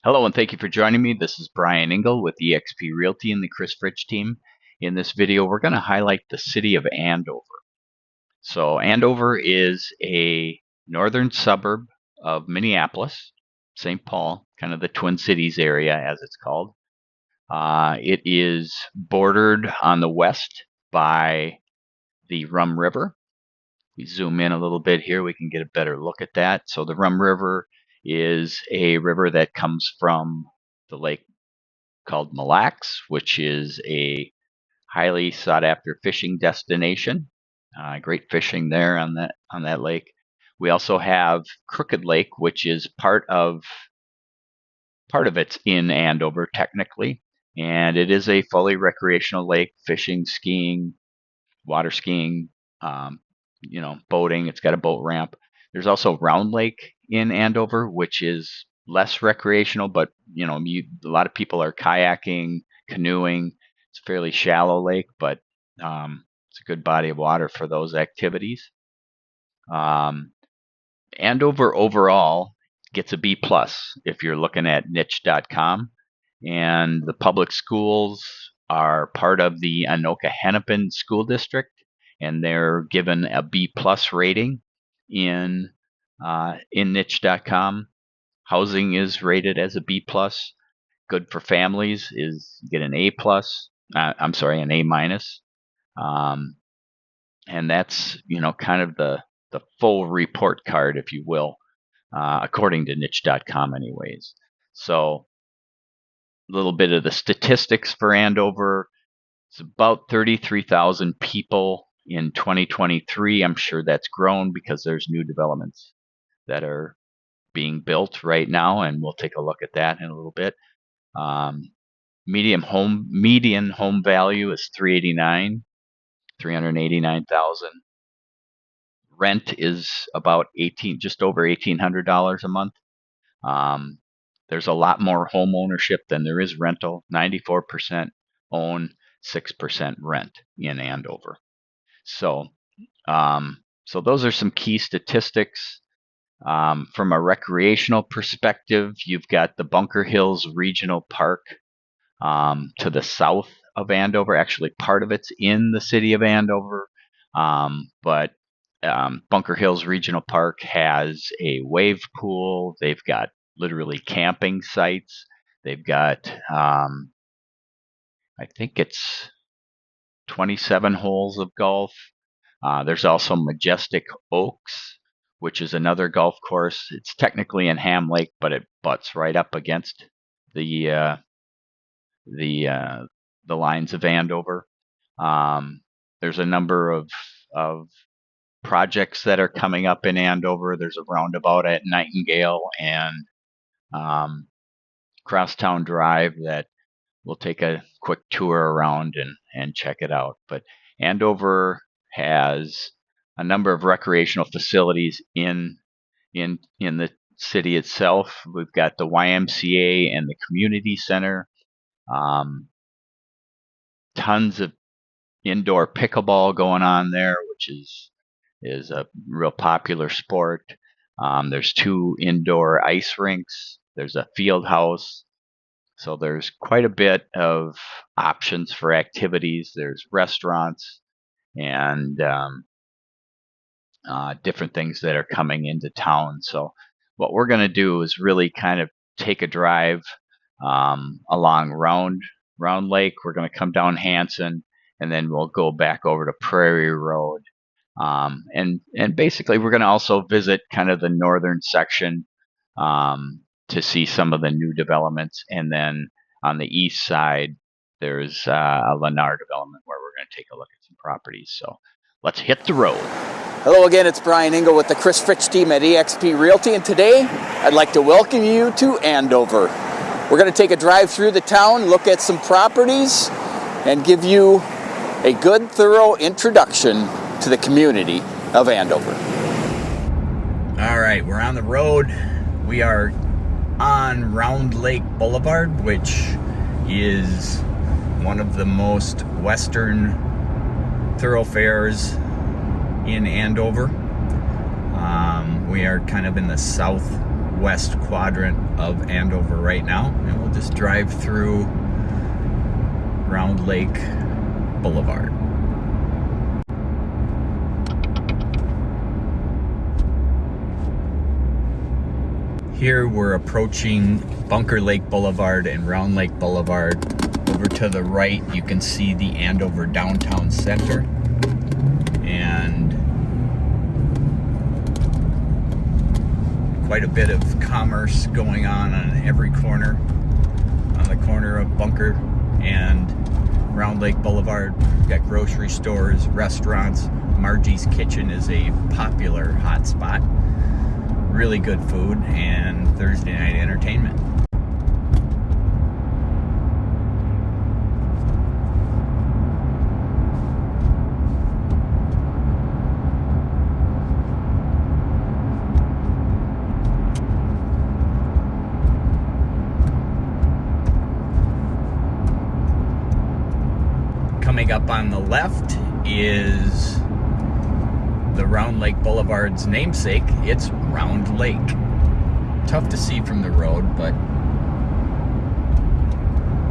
Hello and thank you for joining me. This is Brian Engel with eXp Realty and the Chris Fritch team. In this video, we're going to highlight the city of Andover. So Andover is a northern suburb of Minneapolis, St. Paul, kind of the Twin Cities area as it's called. It is bordered on the west by the Rum River. We zoom in a little bit here, we can get a better look at that. So the Rum River is a river that comes from the lake called Mille Lacs, which is a highly sought after fishing destination. Great fishing there on that lake. We also have Crooked Lake, which is part of it's in Andover technically, and it is a fully recreational lake, fishing, skiing, water skiing, um, boating. It's got a boat ramp. There's also Round Lake in Andover, which is less recreational, but a lot of people are kayaking, canoeing. It's a fairly shallow lake, but it's a good body of water for those activities. Andover overall gets a B plus if you're looking at niche.com, and the public schools are part of the Anoka-Hennepin School District, and they're given a B plus rating in niche.com. Housing is rated as a B plus. Good for families is you get an A plus. I'm sorry, an A minus. And that's kind of the full report card, if you will, according to niche.com, anyways. So a little bit of the statistics for Andover. It's about 33,000 people in 2023. I'm sure that's grown because there's new developments that are being built right now, and we'll take a look at that in a little bit. Median home value is 389,000. Rent is about just over $1,800 a month. There's a lot more home ownership than there is rental. 94% own, 6% rent in Andover. So those are some key statistics. From a recreational perspective, you've got the Bunker Hills Regional Park to the south of Andover. Actually, part of it's in the city of Andover, but Bunker Hills Regional Park has a wave pool. They've got literally camping sites. They've got, I think it's 27 holes of golf. There's also Majestic Oaks, which is another golf course. It's technically in Ham Lake, but it butts right up against the lines of Andover. There's a number of projects that are coming up in Andover. There's a roundabout at Nightingale and Crosstown Drive that we'll take a quick tour around and check it out. But Andover has a number of recreational facilities in the city itself. We've got the YMCA and the community center. Tons of indoor pickleball going on there, which is a real popular sport. There's 2 indoor ice rinks. There's a field house. So there's quite a bit of options for activities. There's restaurants and different things that are coming into town. So what we're going to do is really kind of take a drive along Round Lake. We're going to come down Hanson, and then we'll go back over to Prairie Road. And basically, we're going to also visit kind of the northern section to see some of the new developments. And then on the east side, there's a Lennar development where we're going to take a look at some properties. So let's hit the road. Hello again, it's Brian Engel with the Chris Fritch team at eXp Realty, and today I'd like to welcome you to Andover. We're going to take a drive through the town, look at some properties, and give you a good, thorough introduction to the community of Andover. All right, we're on the road. We are on Round Lake Boulevard, which is one of the most western thoroughfares in Andover. We are kind of in the southwest west quadrant of Andover right now, and we'll just drive through Round Lake Boulevard. Here we're approaching Bunker Lake Boulevard and Round Lake Boulevard. Over to the right you can see the Andover Downtown Center, and quite a bit of commerce going on every corner, on the corner of Bunker and Round Lake Boulevard. We've got grocery stores, restaurants. Margie's Kitchen is a popular hotspot. Really good food and Thursday night entertainment. Coming up on the left is the Round Lake Boulevard's namesake. It's Round Lake. Tough to see from the road, but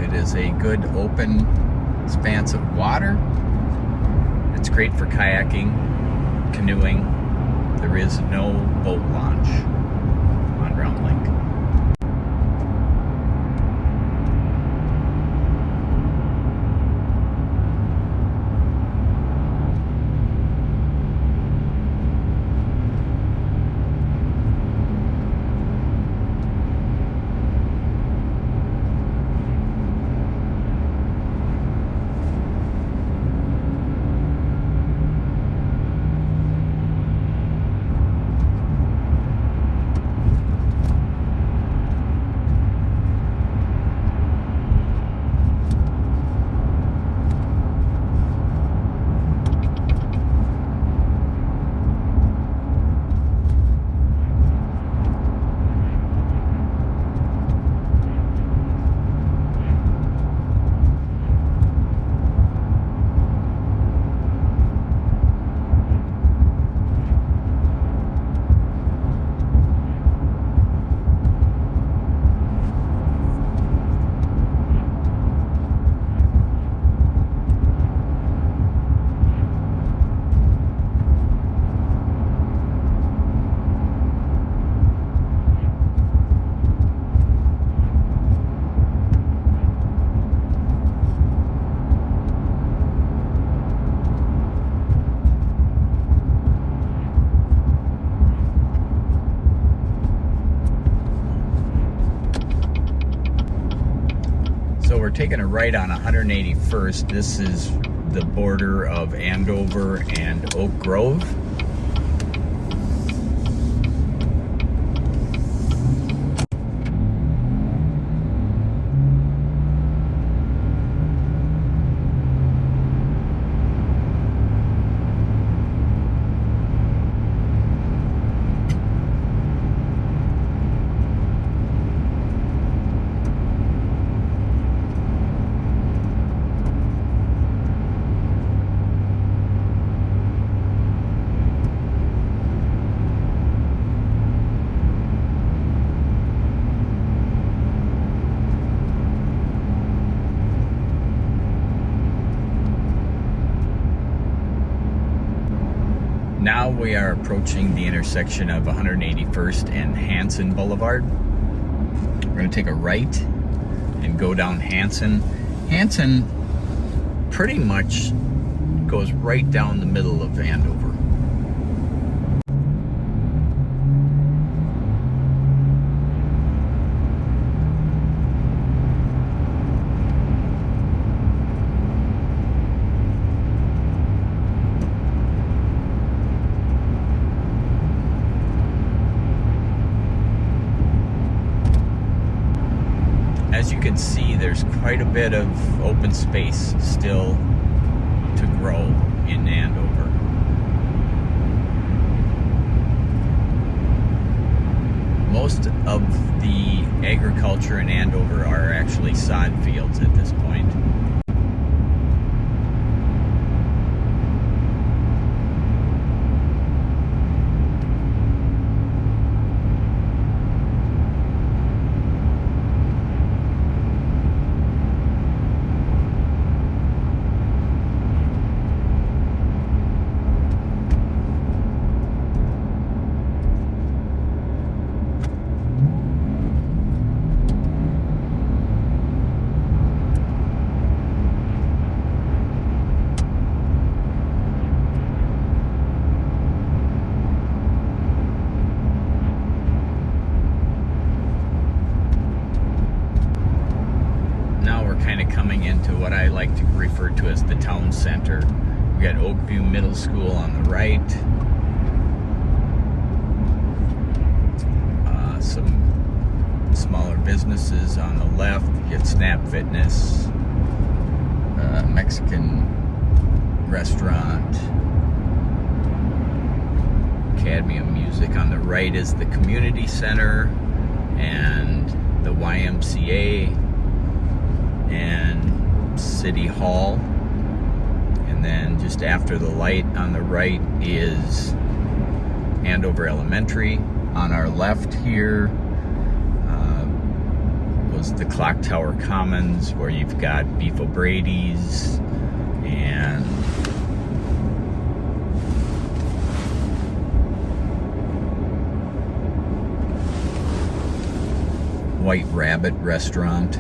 it is a good open expanse of water. It's great for kayaking, canoeing. There is no boat launch on Round Lake. So we're taking a right on 181st. This is the border of Andover and Oak Grove. Now we are approaching the intersection of 181st and Hanson Boulevard. We're going to take a right and go down Hanson. Hanson pretty much goes right down the middle of Andover. As you can see, there's quite a bit of open space still to grow in Andover. Most of the agriculture in Andover are actually sod fields at this point. coming into what I like to refer to as the town center. We got Oakview Middle School on the right. Some smaller businesses on the left. You get Snap Fitness, Mexican restaurant, Academy of Music. On the right is the community center and the YMCA and City Hall. And then just after the light on the right is Andover Elementary. On our left here was the Clock Tower Commons, where you've got Blvd's and White Rabbit Restaurant.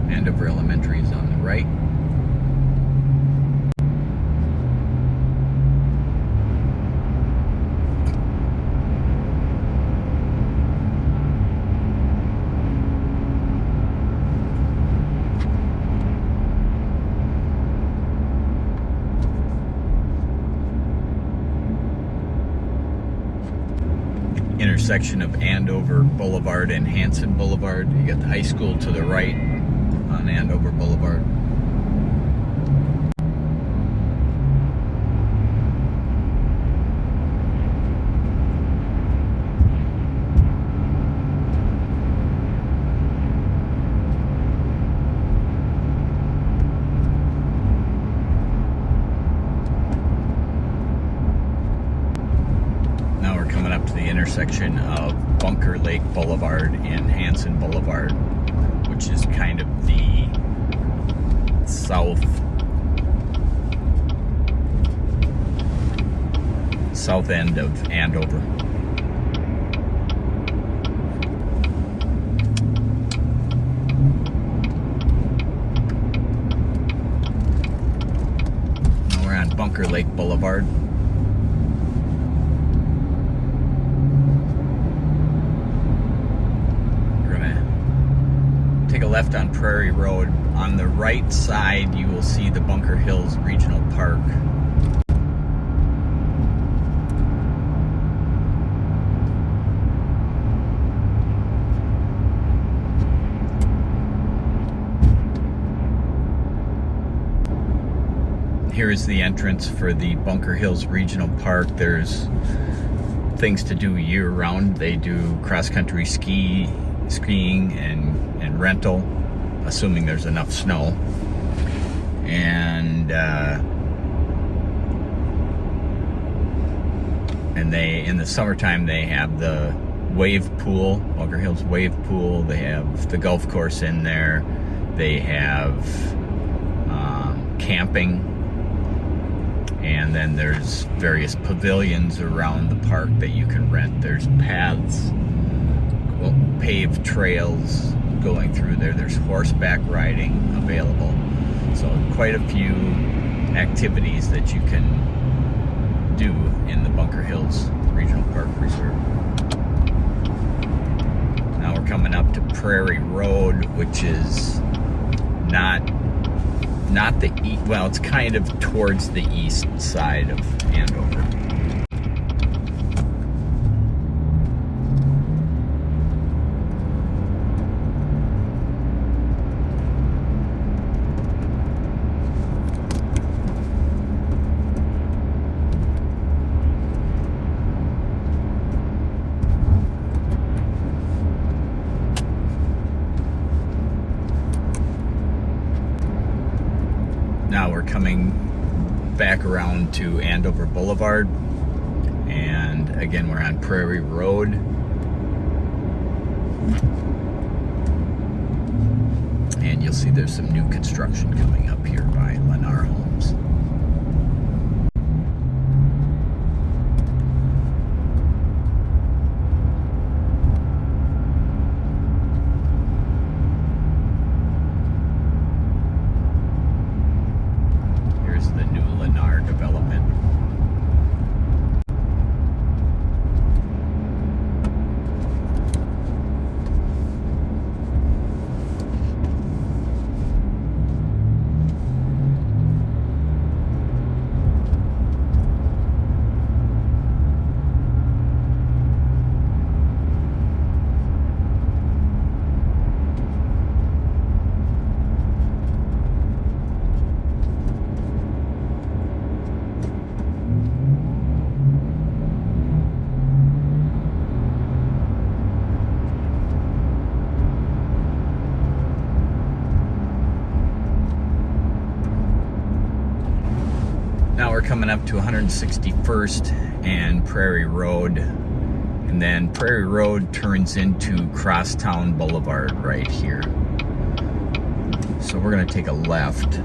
Andover Elementary is on the right. Intersection of Andover Boulevard and Hanson Boulevard. You got the high school to the right on Andover Boulevard. Now we're coming up to the intersection of Bunker Lake Boulevard and Hanson Boulevard, which is kind of the south end of Andover. Now we're on Bunker Lake Boulevard. Take a left on Prairie Road. On the right side, you will see the Bunker Hills Regional Park. Here is the entrance for the Bunker Hills Regional Park. There's things to do year-round. They do cross-country skiing and rental, assuming there's enough snow. And they, in the summertime, they have the wave pool, Bunker Hills wave pool. They have the golf course in there. They have camping, and then there's various pavilions around the park that you can rent. There's paths, paved trails going through there. There's horseback riding available. So quite a few activities that you can do in the Bunker Hills Regional Park Reserve. Now we're coming up to Prairie Road, which is not the east, well, it's kind of towards the east side of Andover. Now we're coming back around to Andover Boulevard, and again we're on Prairie Road. And you'll see there's some new construction coming up here by Lennar Homes. coming up to 161st and Prairie Road, and then Prairie Road turns into Crosstown Boulevard right here. So we're going to take a left.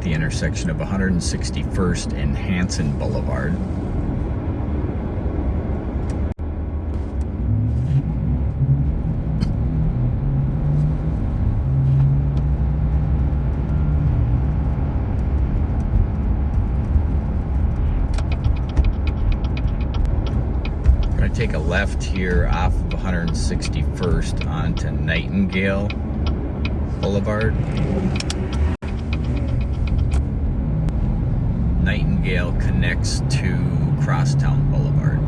The intersection of 161st and Hanson Boulevard. We're going to take a left here off of 161st onto Nightingale Boulevard. Nightingale connects to Crosstown Boulevard.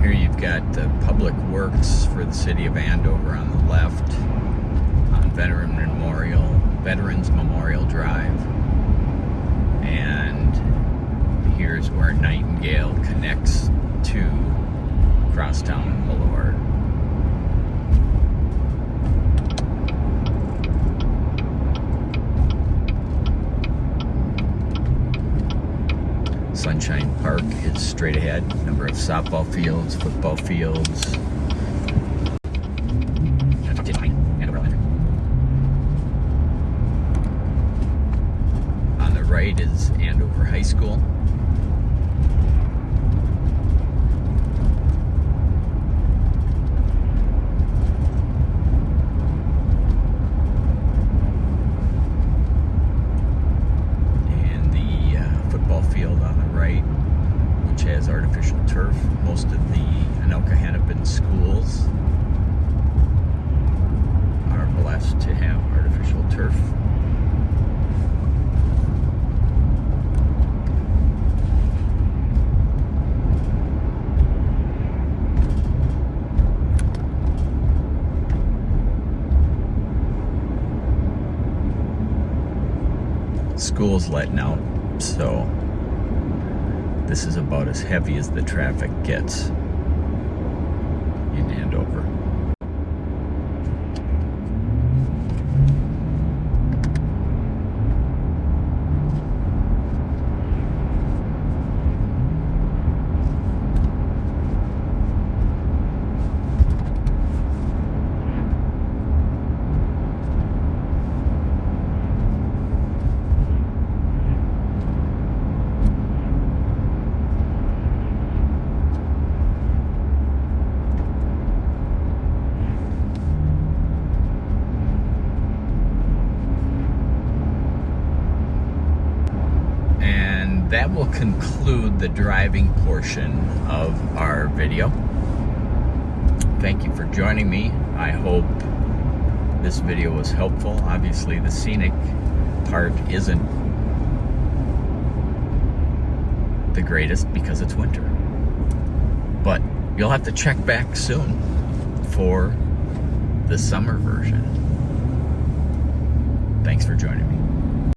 Here you've got the Public Works for the city of Andover on the left, on Veterans Memorial Drive, and here's where Nightingale connects to Crosstown Boulevard. Sunshine Park is straight ahead. Number of softball fields, football fields. On the right is Andover High School. Field on the right, which has artificial turf. Most of the Anoka-Hennepin schools are blessed to have artificial turf. School's letting out, so this is about as heavy as the traffic gets in Andover. That will conclude the driving portion of our video. Thank you for joining me. I hope this video was helpful. Obviously, the scenic part isn't the greatest because it's winter. But you'll have to check back soon for the summer version. Thanks for joining me.